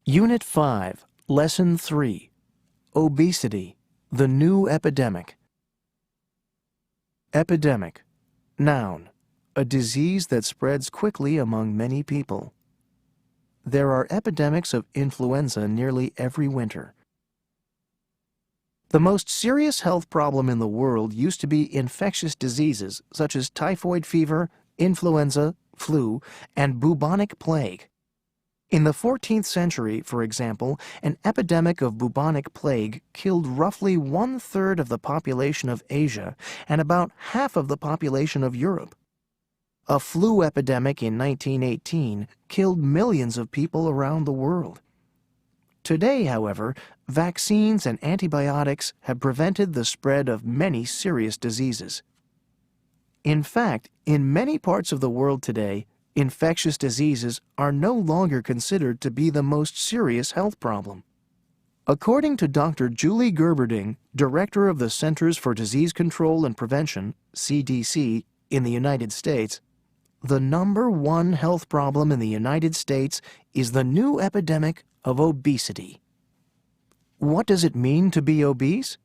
Unit 5, Lesson 3, Obesity, the New Epidemic. Epidemic. Noun, a disease that spreads quickly among many people. There are epidemics of influenza nearly every winter. The most serious health problem in the world used to be infectious diseases such as typhoid fever, influenza, flu, and bubonic plague. In the 14th century, for example, an epidemic of bubonic plague killed roughly 1/3 of the population of Asia and about half of the population of Europe. A flu epidemic in 1918 killed millions of people around the world. Today, however, vaccines and antibiotics have prevented the spread of many serious diseases. In fact, in many parts of the world today, infectious diseases are no longer considered to be the most serious health problem. According to Dr. Julie Gerberding, director of the Centers for Disease Control and Prevention, CDC, in the United States, the #1 health problem in the United States is the new epidemic of obesity. What does it mean to be obese?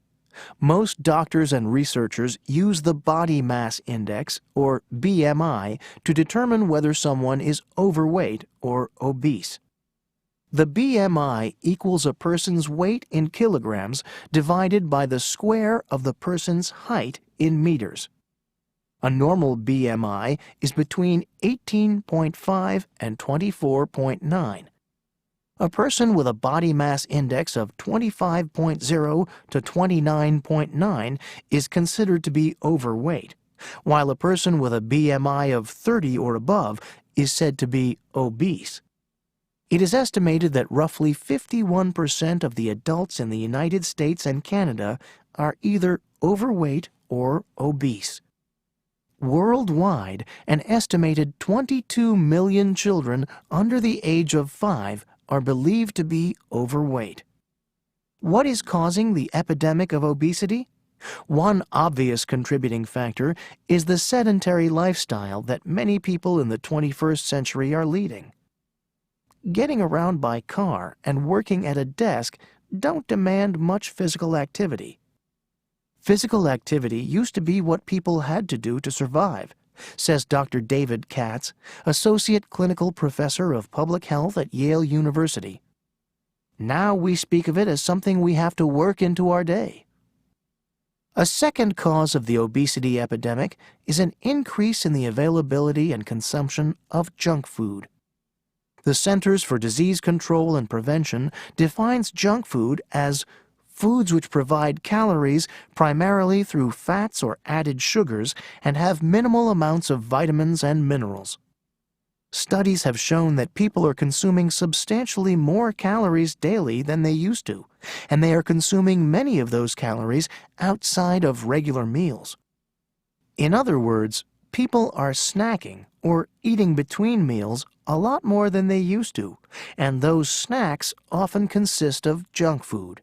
Most doctors and researchers use the body mass index, or BMI, to determine whether someone is overweight or obese. The BMI equals a person's weight in kilograms divided by the square of the person's height in meters. A normal BMI is between 18.5 and 24.9. A person with a body mass index of 25.0 to 29.9 is considered to be overweight, while a person with a BMI of 30 or above is said to be obese. It is estimated that roughly 51% of the adults in the United States and Canada are either overweight or obese. Worldwide, an estimated 22 million children under the age of 5 are believed to be overweight. What is causing the epidemic of obesity? One obvious contributing factor is the sedentary lifestyle that many people in the 21st century are leading. Getting around by car and working at a desk don't demand much physical activity. Physical activity used to be what people had to do to survive, says Dr. David Katz, Associate Clinical Professor of Public Health at Yale University. Now we speak of it as something we have to work into our day. A second cause of the obesity epidemic is an increase in the availability and consumption of junk food. The Centers for Disease Control and Prevention defines junk food as foods which provide calories primarily through fats or added sugars and have minimal amounts of vitamins and minerals. Studies have shown that people are consuming substantially more calories daily than they used to, and they are consuming many of those calories outside of regular meals. In other words, people are snacking or eating between meals a lot more than they used to, and those snacks often consist of junk food.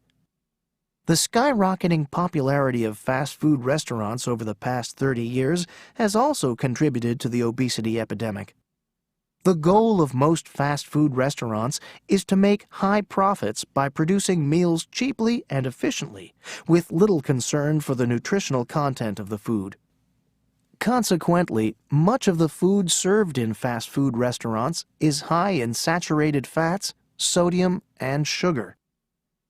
The skyrocketing popularity of fast food restaurants over the past 30 years has also contributed to the obesity epidemic. The goal of most fast food restaurants is to make high profits by producing meals cheaply and efficiently, with little concern for the nutritional content of the food. Consequently, much of the food served in fast food restaurants is high in saturated fats, sodium, and sugar.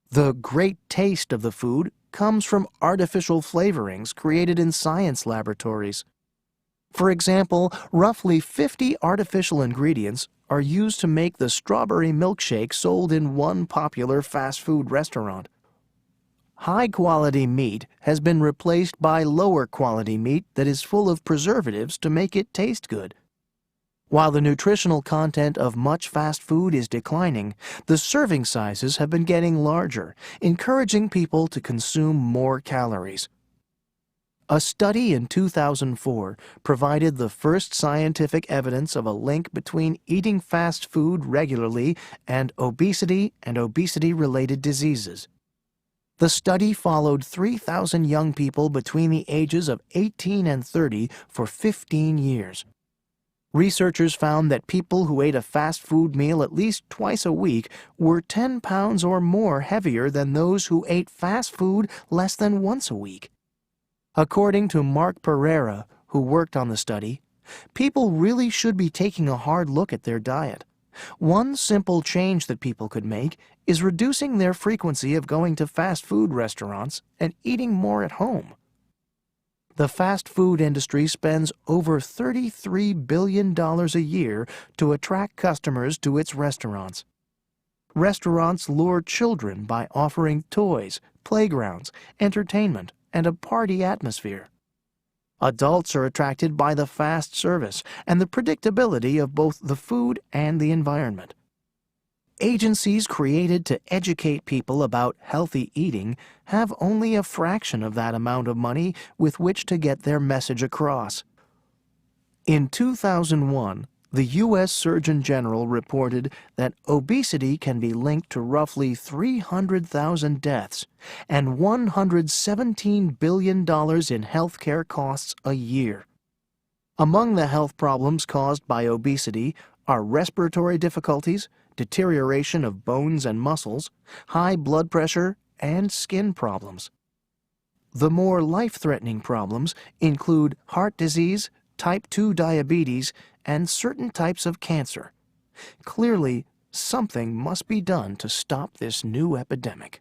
The great taste of the food comes from artificial flavorings created in science laboratories. For example, roughly 50 artificial ingredients are used to make the strawberry milkshake sold in one popular fast food restaurant. High-quality meat has been replaced by lower-quality meat that is full of preservatives to make it taste good. While the nutritional content of much fast food is declining, the serving sizes have been getting larger, encouraging people to consume more calories. A study in 2004 provided the first scientific evidence of a link between eating fast food regularly and obesity-related diseases. The study followed 3,000 young people between the ages of 18 and 30 for 15 years. Researchers found that people who ate a fast food meal at least twice a week were 10 pounds or more heavier than those who ate fast food less than once a week. According to Mark Pereira, who worked on the study, people really should be taking a hard look at their diet. One simple change that people could make is reducing their frequency of going to fast food restaurants and eating more at home. The fast food industry spends over $33 billion a year to attract customers to its restaurants. Restaurants lure children by offering toys, playgrounds, entertainment, and a party atmosphere. Adults are attracted by the fast service and the predictability of both the food and the environment. Agencies created to educate people about healthy eating have only a fraction of that amount of money with which to get their message across. In 2001, the U.S. Surgeon General reported that obesity can be linked to roughly 300,000 deaths and $117 billion in healthcare costs a year. Among the health problems caused by obesity are respiratory difficulties, deterioration of bones and muscles, high blood pressure, and skin problems. The more life-threatening problems include heart disease, type 2 diabetes, and certain types of cancer. Clearly, something must be done to stop this new epidemic.